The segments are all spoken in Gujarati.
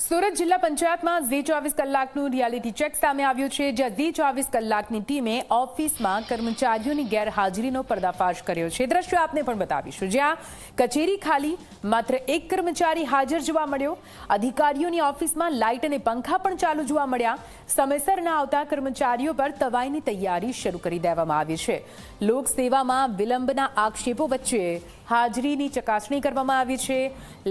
સુરત જિલ્લા પંચાયતમાં ઝી 24 કલાકનું રિયાલિટી ચેક સામે આવ્યું છે, જ્યાં ઝી 24 કલાકની ટીમે ઓફિસમાં કર્મચારીઓની ગેરહાજરીનો પર્દાફાશ કર્યો છે। દ્રશ્યો આપને પણ બતાવીશું, જ્યાં કચેરી ખાલી, માત્ર એક કર્મચારી હાજર જોવા મળ્યો। અધિકારીઓની ઓફિસમાં લાઇટ અને પંખા પણ ચાલુ જોવા મળ્યા। સમયસર ન આવતા કર્મચારીઓ પર તવાઈની તૈયારી શરૂ કરી દેવામાં આવી છે। લોક સેવામાં વિલંબના આક્ષેપો વચ્ચે હાજરીની ચકાસણી કરવામાં આવી છે।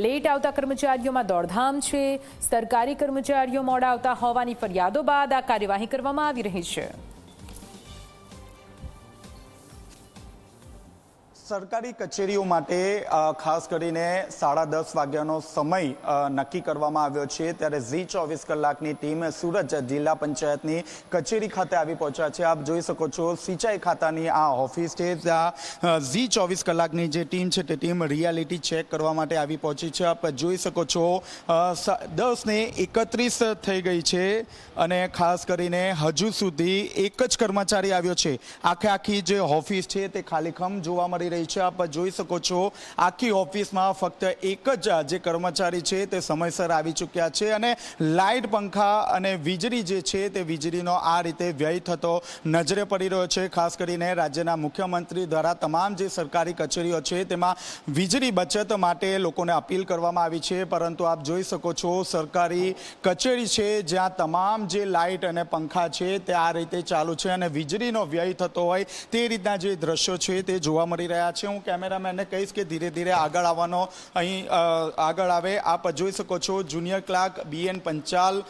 લેટ આવતા કર્મચારીઓમાં દોડધામ છે। સરકારી કર્મચારીઓ મોડા આવતા હોવાની ફરિયાદો બાદ આ કાર્યવાહી કરવામાં આવી રહી છે। સરકારી કચેરીઓ માટે ખાસ કરીને 10:30 વાગ્યાનો સમય નક્કી કરવામાં આવ્યો છે, ત્યારે ઝી 24 કલાકની ટીમ સુરત જિલ્લા પંચાયતની કચેરી ખાતે આવી પહોંચ્યા છે। આપ જોઈ શકો છો, સિંચાઈ ખાતાની આ ઓફિસ છે, ત્યાં ઝી 24 કલાકની જે ટીમ છે તે ટીમ રિયાલિટી ચેક કરવા માટે આવી પહોંચી છે। આપ જોઈ શકો છો 10:31 થઈ ગઈ છે અને ખાસ કરીને હજુ સુધી એક જ કર્મચારી આવ્યો છે। આખી જે ઓફિસ છે તે ખાલીખમ જોવા મળી રહી છે। આપ જોઈ શકો છો, આખી ઓફિસમાં ફક્ત એક જ જે કર્મચારી છે તે સમયસર આવી ચૂક્યા છે અને લાઇટ, પંખા અને વીજળી જે છે તે વીજળીનો આ રીતે વ્યય થતો નજરે પડી રહ્યો છે। ખાસ કરીને રાજ્યના મુખ્યમંત્રી દ્વારા તમામ જે સરકારી કચેરીઓ છે તેમાં વીજળી બચત માટે લોકોને અપીલ કરવામાં આવી છે, પરંતુ આપ જોઈ શકો છો સરકારી કચેરી છે જ્યાં તમામ જે લાઇટ અને પંખા છે તે આ રીતે ચાલુ છે અને વીજળીનો વ્યય થતો હોય તે રીતના જે દ્રશ્યો છે તે જોવા મળી રહ્યા છે। હું કેમેરામેનને કહીશ કે ધીરે ધીરે આગળ આવવાનો અહીં આગળ આવે। આપ જોઈ શકો છો, જુનિયર ક્લાર્ક, BN પંચાલ,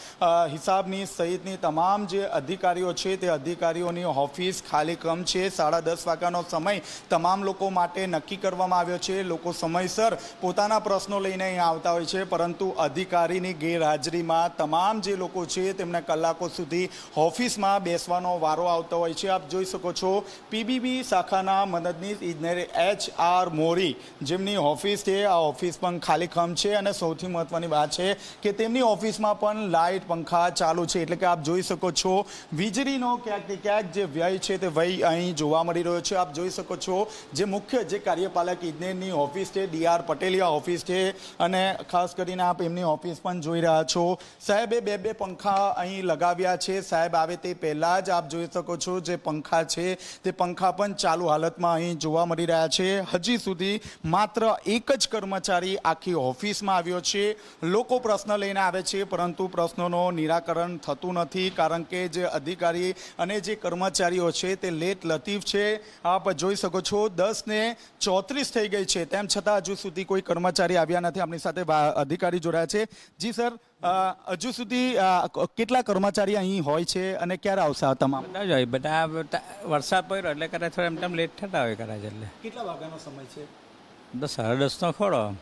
હિસાબની સહિતની તમામ જે અધિકારીઓ છે તે અધિકારીઓની ઓફિસ ખાલીખમ છે। 10:30 વાગ્યાનો સમય તમામ લોકો માટે નક્કી કરવામાં આવ્યો છે। લોકો સમયસર પોતાના પ્રશ્નો લઈને અહીં આવતા હોય છે, પરંતુ અધિકારીની ગેરહાજરીમાં તમામ જે લોકો છે તેમને કલાકો સુધી ઓફિસમાં બેસવાનો વારો આવતો હોય છે। આપ જોઈ શકો છો, PBB શાખાના મદદનીશ ઇજનેર HR મોરી જેમની ઓફિસ છે, આ ઓફિસ પણ ખાલીખમ છે અને સૌથી મહત્વની વાત છે કે તેમની ઓફિસમાં પણ લાઇટ, પંખા ચાલુ છે, એટલે કે આપ જોઈ શકો છો વીજળીનો ક્યાંક ને ક્યાંક જે વ્યય છે તે વ્યય અહીં જોવા મળી રહ્યો છે। આપ જોઈ શકો છો, જે મુખ્ય જે કાર્યપાલક ઇજનેરની ઓફિસ છે, DR પટેલિયા ઓફિસ છે અને ખાસ કરીને આપ એમની ઓફિસ પણ જોઈ રહ્યા છો। સાહેબે બે પંખા અહીં લગાવ્યા છે। સાહેબ આવે તે પહેલાં જ આપ જોઈ શકો છો જે પંખા છે તે પંખા પણ ચાલુ હાલતમાં અહીં જોવા મળી રહ્યા છે। હજી સુધી માત્ર એક જ કર્મચારી આખી ઓફિસમાં આવ્યો છે। લોકો પ્રશ્ન લઈને આવે છે, પરંતુ પ્રશ્નોનું નિરાકરણ થતું નથી, કારણ કે જે અધિકારી અને જે કર્મચારીઓ છે તે લેટ લતીફ છે। આપ જોઈ શકો છો 10:34 થઈ ગઈ છે, તેમ છતાં હજુ સુધી કોઈ કર્મચારી આવ્યા નથી। આપણી સાથે અધિકારી જોડાયા છે। જી સર, હજુ સુધી કેટલા કર્મચારી અહીં હોય છે અને ક્યારે આવશે તમામ? બધા વરસાદ પડ્યો એટલે કરે થોડા એમ લેટ થતા હોય કદાચ। એટલે કેટલા વાગ્યાનો સમય છે? 10:30 નો ખોડો।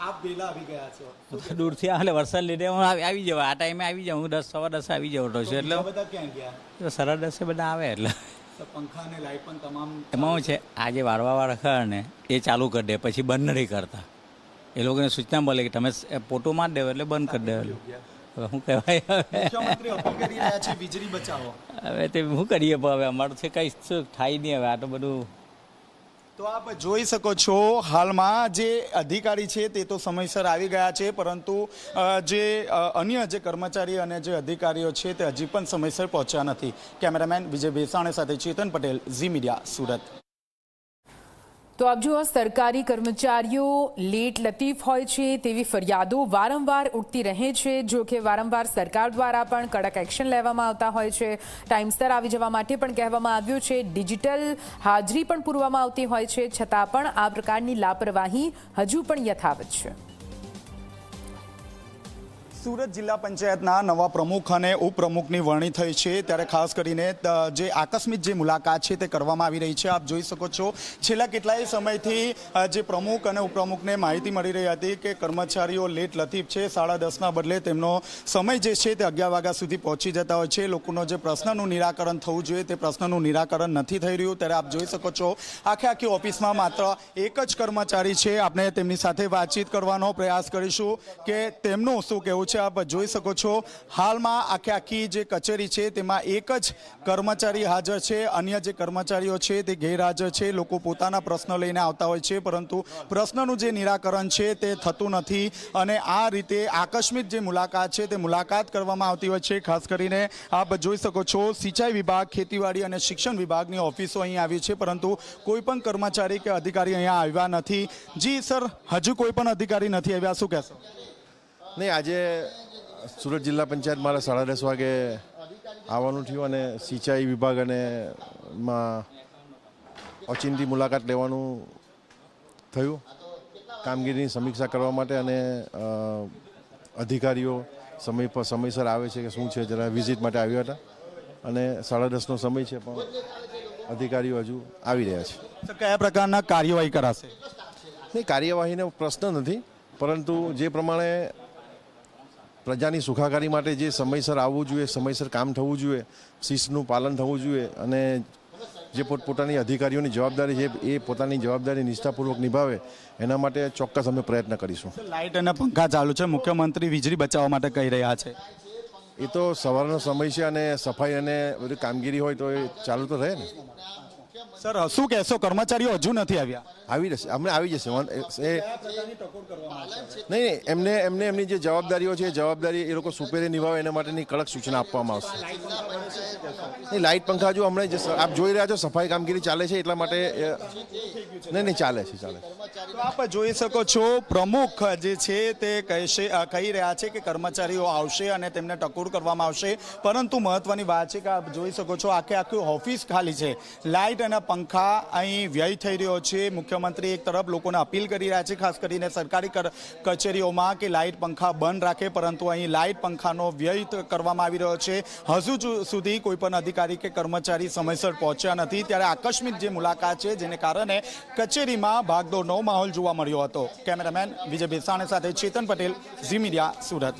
આપ વહેલા આવી ગયા છો? દૂરથી એટલે વરસાદ લીધે હું આવી જવા આ ટાઈમે આવી જાઉં, હું 10:15 આવી જતો છું। એટલે બધા ક્યાં ગયા? 10:30 બધા આવે એટલે પંખા અને લાઇટ પણ તમામ એમાં શું છે, આ જે વાળવા ખરા ને એ ચાલુ કરી દે, પછી બંધ નથી કરતા। એ લોકોને સૂચના મળે કે તમે પોટો મારી દેવો એટલે બંધ કરી દેવાનું। હવે શું કહેવાય, મુખ્યમંત્રી અપીલ કરી રહ્યા છે વીજળી બચાવો। હવે તે શું કરીએ, હવે અમારું છે કંઈ થાય નહીં। હવે આ તો બધું તો આપ જોઈ શકો છો, હાલમાં જે અધિકારી છે તે તો સમયસર આવી ગયા છે, પરંતુ જે અન્ય જે કર્મચારી અને જે અધિકારીઓ છે તે હજી પણ સમયસર પહોંચ્યા નથી। કેમેરામેન વિજય ભેસાણે સાથે ચેતન પટેલ, ઝી મીડિયા, સુરત। તો આપ જુઓ, સરકારી કર્મચારીઓ લેટ લતીફ હોય છે તેવી ફરિયાદો વારંવાર ઉઠતી રહે છે। જો કે વારંવાર સરકાર દ્વારા પણ કડક એક્શન લેવામાં આવતા હોય છે। ટાઈમસર આવી જવા માટે પણ કહેવામાં આવ્યું છે। ડિજિટલ હાજરી પણ પૂરવામાં આવતી હોય છે, છતાં પણ આ પ્રકારની લાપરવાહી હજુ પણ યથાવત છે। સુરત જિલ્લા પંચાયતના નવા પ્રમુખ અને ઉપપ્રમુખની વરણી થઈ છે, ત્યારે ખાસ કરીને જે આકસ્મિક જે મુલાકાત છે તે કરવામાં આવી રહી છે। આપ જોઈ શકો છો, છેલ્લા કેટલાય સમયથી જે પ્રમુખ અને ઉપપ્રમુખને માહિતી મળી રહી હતી કે કર્મચારીઓ લેટ લતીફ છે, 10:30ના બદલે તેમનો સમય જે છે તે 11 વાગ્યા સુધી પહોંચી જતા હોય છે। લોકોનો જે પ્રશ્નનું નિરાકરણ થવું જોઈએ તે પ્રશ્નનું નિરાકરણ નથી થઈ રહ્યું। ત્યારે આપ જોઈ શકો છો, આખી ઓફિસમાં માત્ર એક જ કર્મચારી છે। આપણે તેમની સાથે વાતચીત કરવાનો પ્રયાસ કરીશું કે તેમનું શું કહેવું છે આપ જોઈ શકો છો હાલમાં આખી જે કચેરી છે તેમાં એક જ કર્મચારી હાજર છે, અન્ય જે કર્મચારીઓ છે તે ગેરહાજર છે. લોકો પોતાના પ્રશ્ન લઈને આવતા હોય છે પરંતુ પ્રશ્નનું જે નિરાકરણ છે તે થતું નથી અને આ રીતે આકસ્મિક જે મુલાકાત છે તે મુલાકાત કરવામાં આવતી હોય છે. ખાસ કરીને આપ જોઈ શકો છો સિંચાઈ વિભાગ, ખેતીવાડી અને શિક્ષણ વિભાગની ઓફિસો અહીં આવી છે પરંતુ કોઈ પણ કર્મચારી કે અધિકારી અહીંયા આવ્યા નથી. જી સર, હજુ કોઈ પણ અધિકારી નથી આવ્યા, શું કહેશો? નહીં, આજે સુરત જિલ્લા પંચાયત મારે 10:30 વાગે આવવાનું થયું અને સિંચાઈ વિભાગ અને માં ઓચિંતી મુલાકાત લેવાનું થયું કામગીરીની સમીક્ષા કરવા માટે અને અધિકારીઓ સમયસર આવે છે કે શું છે જરા વિઝિટ માટે આવ્યા હતા અને 10:30નો સમય છે પણ અધિકારીઓ હજુ આવી રહ્યા છે. સર, કયા પ્રકારના કાર્યવાહી કરાશે? નહીં, કાર્યવાહીનો પ્રશ્ન નથી પરંતુ જે પ્રમાણે પ્રજાની સુખાકારી માટે જે સમયસર આવવું જોઈએ, સમયસર કામ થવું જોઈએ, શિસ્તનું પાલન થવું જોઈએ અને જે પોતપોતાની અધિકારીઓની જવાબદારી છે એ પોતાની જવાબદારી નિષ્ઠાપૂર્વક નિભાવે એના માટે ચોક્કસ અમે પ્રયત્ન કરીશું. લાઇટ અને પંખા ચાલુ છે, મુખ્યમંત્રી વીજળી બચાવવા માટે કહી રહ્યા છે. એ તો સવારનો સમય છે અને સફાઈ અને બધી કામગીરી હોય તો એ ચાલુ તો રહે ને. સર, શું કહેશો? કર્મચારીઓ હજુ નથી આવ્યા. આવી જશે, હમણાં આવી જશે. નહીં, એમને એમની જે જવાબદારીઓ છે એ જવાબદારી એ લોકો સુપેરે નિભાવે એના માટેની કડક સૂચના આપવામાં આવશે. નહીં, લાઇટ પંખા જો હમણાં આપ જોઈ રહ્યા છો સફાઈ કામગીરી ચાલે છે એટલા માટે નહીં ચાલે છે. તો આપ જોઈ શકો છો પ્રમુખ જે છે તે કહી રહ્યા છે કે કર્મચારીઓ આવશે અને તેમને ટકોર કરવામાં આવશે પરંતુ મહત્વની વાત છે કે આપ જોઈ શકો છો આખી ઓફિસ ખાલી છે. લાઇટ અને પંખા અહીં વ્યય થઈ રહ્યો છે. મુખ્યમંત્રી એક તરફ લોકોને અપીલ કરી રહ્યા છે ખાસ કરીને સરકારી કચેરીઓમાં કે લાઇટ પંખા બંધ રાખે પરંતુ અહીં લાઇટ પંખાનો વ્યય કરવામાં આવી રહ્યો છે. હજુ સુધી કોઈ પણ અધિકારી કે કર્મચારી સમયસર પહોંચ્યા નથી ત્યારે આકસ્મિક જે મુલાકાત છે જેને કારણે કચેરીમાં ભાગદોડનો માહોલ જોવા મળ્યો હતો. કેમેરામેન વિજય બેસાણી સાથે ચેતન પટેલ, ઝી મીડિયા, સુરત.